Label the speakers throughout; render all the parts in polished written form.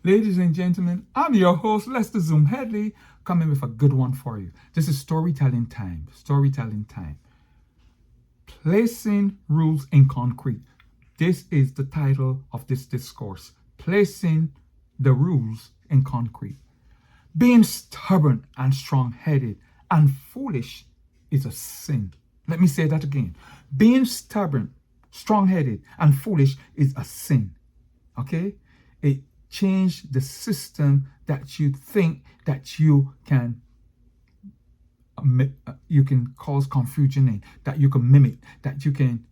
Speaker 1: Ladies and gentlemen, I'm your host, Lester Zoom Headley, coming with a good one for you. This is storytelling time. Storytelling time. Placing rules in concrete. This is the title of this discourse. Placing the rules in concrete. Being stubborn and strong headed and foolish is a sin. Let me say that again. Being stubborn, strong headed, and foolish is a sin. Okay? It changed the system that you think that you can cause confusion in, that you can mimic, that you can,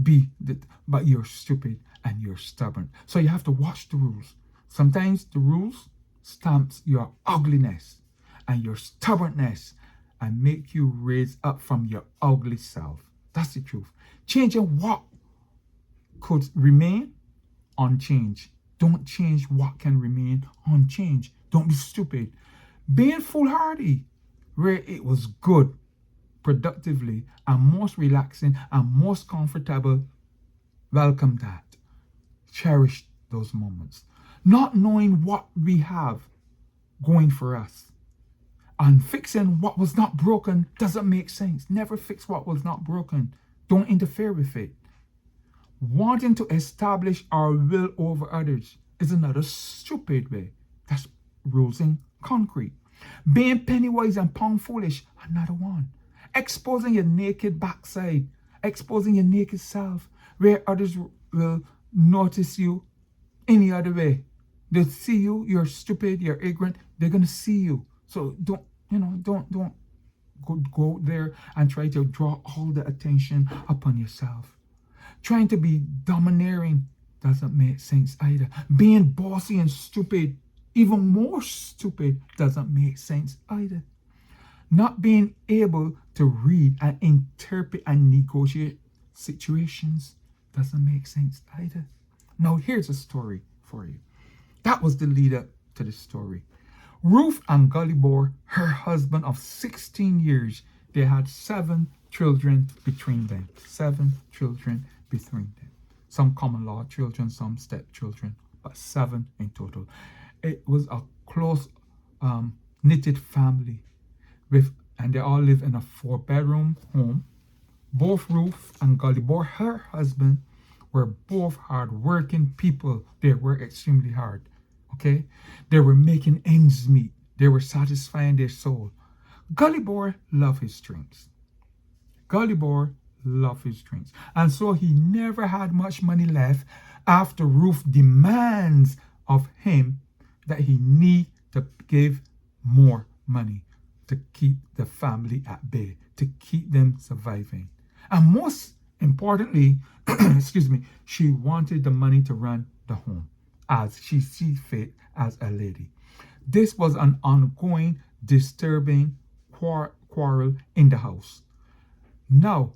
Speaker 1: be that, but you're stupid and you're stubborn. So you have to watch the rules. Sometimes the rules stamps your ugliness and your stubbornness and make you raise up from your ugly self. That's the truth. Changing what could remain unchanged. Don't change what can remain unchanged. Don't be stupid. Being foolhardy where it was good, productively, and most relaxing and most comfortable, welcome that. Cherish those moments. Not knowing what we have going for us and fixing what was not broken doesn't make sense. Never fix what was not broken. Don't interfere with it. Wanting to establish our will over others is another stupid way. That's rules in concrete. Being penny wise and pound foolish, another one. Exposing your naked backside, exposing your naked self, where others will notice you any other way. They'll see you, you're stupid, you're ignorant, they're gonna see you. So don't go there and try to draw all the attention upon yourself. Trying to be domineering doesn't make sense either. Being bossy and stupid, even more stupid, doesn't make sense either. Not being able to read and interpret and negotiate situations doesn't make sense either. Now here's a story for you. That was the lead up to the story. Ruth and Gullibor, her husband of 16 years, they had 7 children between them. 7 children between them. Some common law children, some stepchildren, but 7 in total. It was a close knitted family and they all live in a 4-bedroom home. Both Ruth and Gullibor, her husband, were both hard-working people. They were extremely hard. Okay? They were making ends meet. They were satisfying their soul. Gullibor loved his drinks. Gullibor loved his drinks. And so he never had much money left after Ruth demands of him that he need to give more money to keep the family at bay, to keep them surviving. And most importantly, she wanted the money to run the home as she sees fit as a lady. This was an ongoing, disturbing quarrel in the house. Now,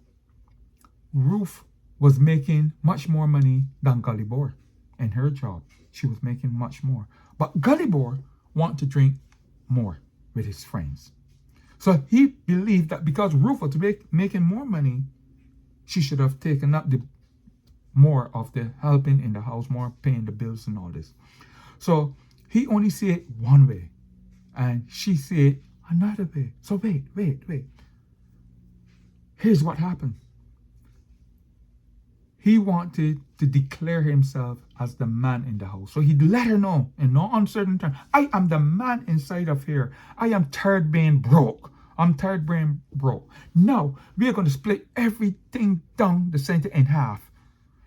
Speaker 1: Ruth was making much more money than Gullibor in her job. She was making much more. But Gullibor wanted to drink more with his friends. So he believed that because Ruth was making more money, she should have taken up the more of the helping in the house, more paying the bills and all this. So he only said it one way, and she said another way. So wait. Here's what happened. He wanted to declare himself as the man in the house. So he let her know in no uncertain terms, I am the man inside of here. I am tired being broke. I'm tired being broke. Now, we're going to split everything down the center in half.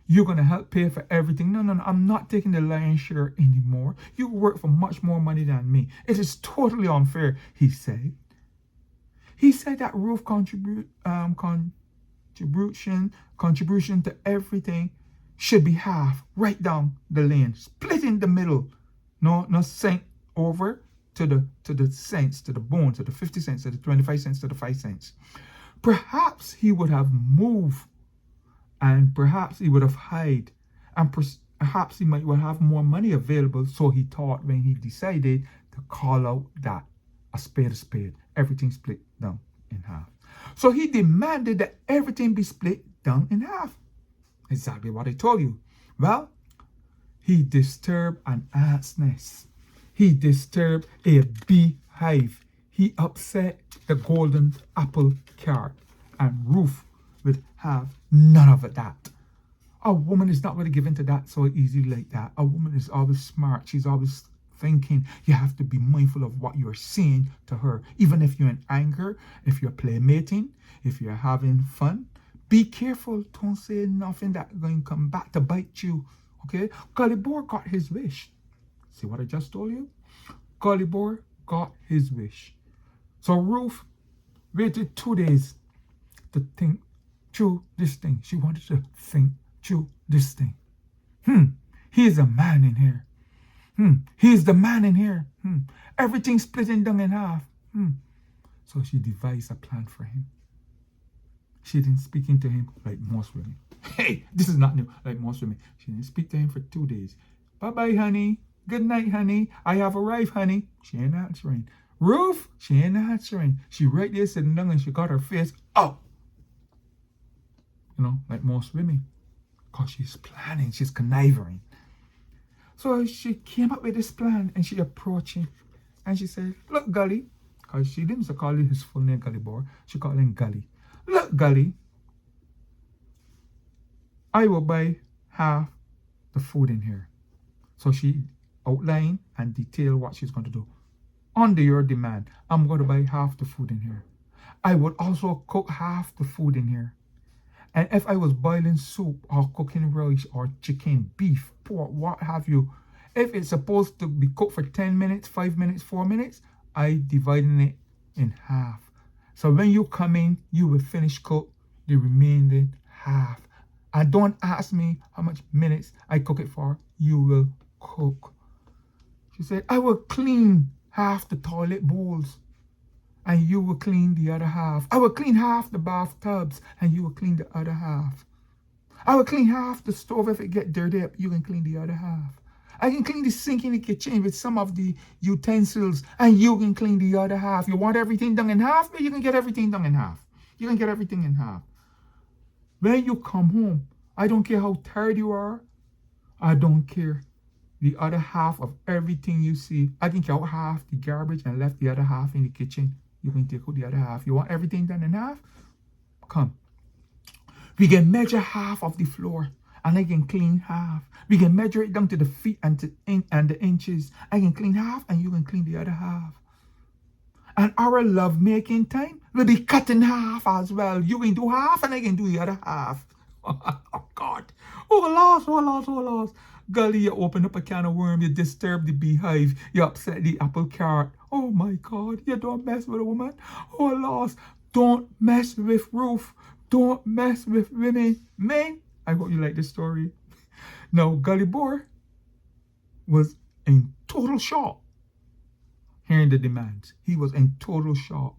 Speaker 1: You're going to help pay for everything. No, I'm not taking the lion's share anymore. You work for much more money than me. It is totally unfair, he said. He said that Ruth contribution to everything should be half, right down the lane, split in the middle. No cent over to the cents, to the bone, to the 50 cents, to the 25 cents, to the 5 cents. Perhaps he would have moved, and perhaps he would have hid, and perhaps he might have more money available. So he thought when he decided to call out that a spade, everything split down in half. So he demanded that everything be split down in half. Exactly what I told you. Well, He disturbed an ant's nest. He disturbed a beehive. He upset the golden apple cart. And Ruth would have none of that. A woman is not going to give into that so easily like that. A woman is always smart. She's always thinking. You have to be mindful of what you're saying to her. Even if you're in anger, if you're playmating, if you're having fun, be careful. Don't say nothing that's going to come back to bite you. Okay? Gulliver got his wish. See what I just told you? Gulliver got his wish. So Ruth waited 2 days to think through this thing. She wanted to think through this thing. He's a man in here. He's the man in here. Everything's splitting down in half. So she devised a plan for him. She didn't speak into him like most women. Hey, this is not new. Like most women. She didn't speak to him for 2 days. Bye-bye, honey. Good night, honey. I have arrived, honey. She ain't answering. Ruth, she ain't answering. She right there sitting down and she got her face up. You know, like most women. Because she's planning. She's conniving. So she came up with this plan and she approached him. And she said, look, Gully. Because she didn't call him his full name, Gulliver. She called him Gully. Look, Gully, I will buy half the food in here. So she outlined and detailed what she's going to do. Under your demand, I'm going to buy half the food in here. I would also cook half the food in here. And if I was boiling soup or cooking rice or chicken, beef, pork, what have you, if it's supposed to be cooked for 10 minutes, 5 minutes, 4 minutes, I dividing it in half. So when you come in, you will finish cook the remaining half. And don't ask me how much minutes I cook it for. You will cook. She said, I will clean half the toilet bowls and you will clean the other half. I will clean half the bathtubs and you will clean the other half. I will clean half the stove. If it get dirty up, you can clean the other half. I can clean the sink in the kitchen with some of the utensils and you can clean the other half. You want everything done in half? You can get everything done in half. You can get everything in half. When you come home, I don't care how tired you are. I don't care. The other half of everything you see, I can take out half the garbage and left the other half in the kitchen. You can take out the other half. You want everything done in half? Come. We can measure half of the floor. And I can clean half. We can measure it down to the feet and the inches. I can clean half and you can clean the other half. And our love making time will be cut in half as well. You can do half and I can do the other half. Oh God. Oh lost. Gully, you open up a can of worm, you disturb the beehive, you upset the apple cart. Oh my God, you don't mess with a woman. Oh lost. Don't mess with Ruth. Don't mess with women. Men, I hope you like this story. Now, Gulliver was in total shock hearing the demands. He was in total shock.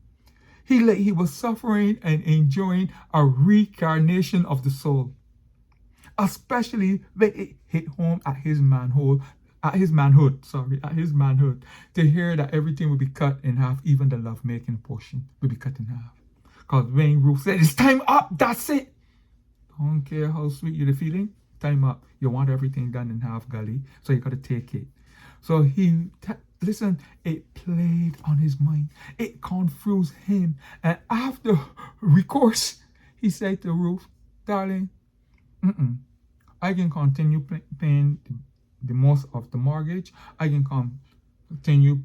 Speaker 1: He was suffering and enjoying a reincarnation of the soul, especially when it hit home at his manhood, to hear that everything would be cut in half, even the love-making portion would be cut in half. Because when Ruth said, it's time up, that's it. Don't care how sweet you're feeling, time up. You want everything done in half, Gully, so you got to take it. So listen, it played on his mind. It confused him. And after recourse, he said to Ruth, darling, I can continue paying the most of the mortgage. I can continue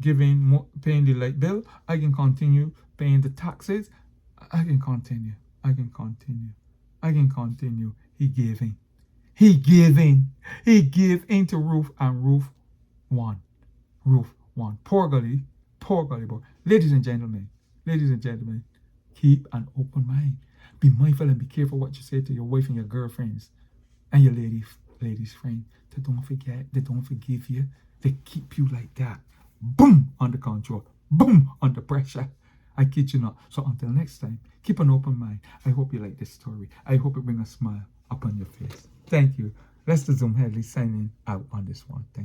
Speaker 1: paying the light bill. I can continue paying the taxes. I can continue. He gave in. He gave in to Ruth, and Ruth won. Poor Gully boy. Ladies and gentlemen, keep an open mind. Be mindful and be careful what you say to your wife and your girlfriends and your ladies friend. They don't forget, they don't forgive you. They keep you like that. Boom, under control. Boom, under pressure. I kid you not. So until next time, keep an open mind. I hope you like this story. I hope it brings a smile upon your face. Thank you. Lester Zoom Headley signing out on this one. Thank you.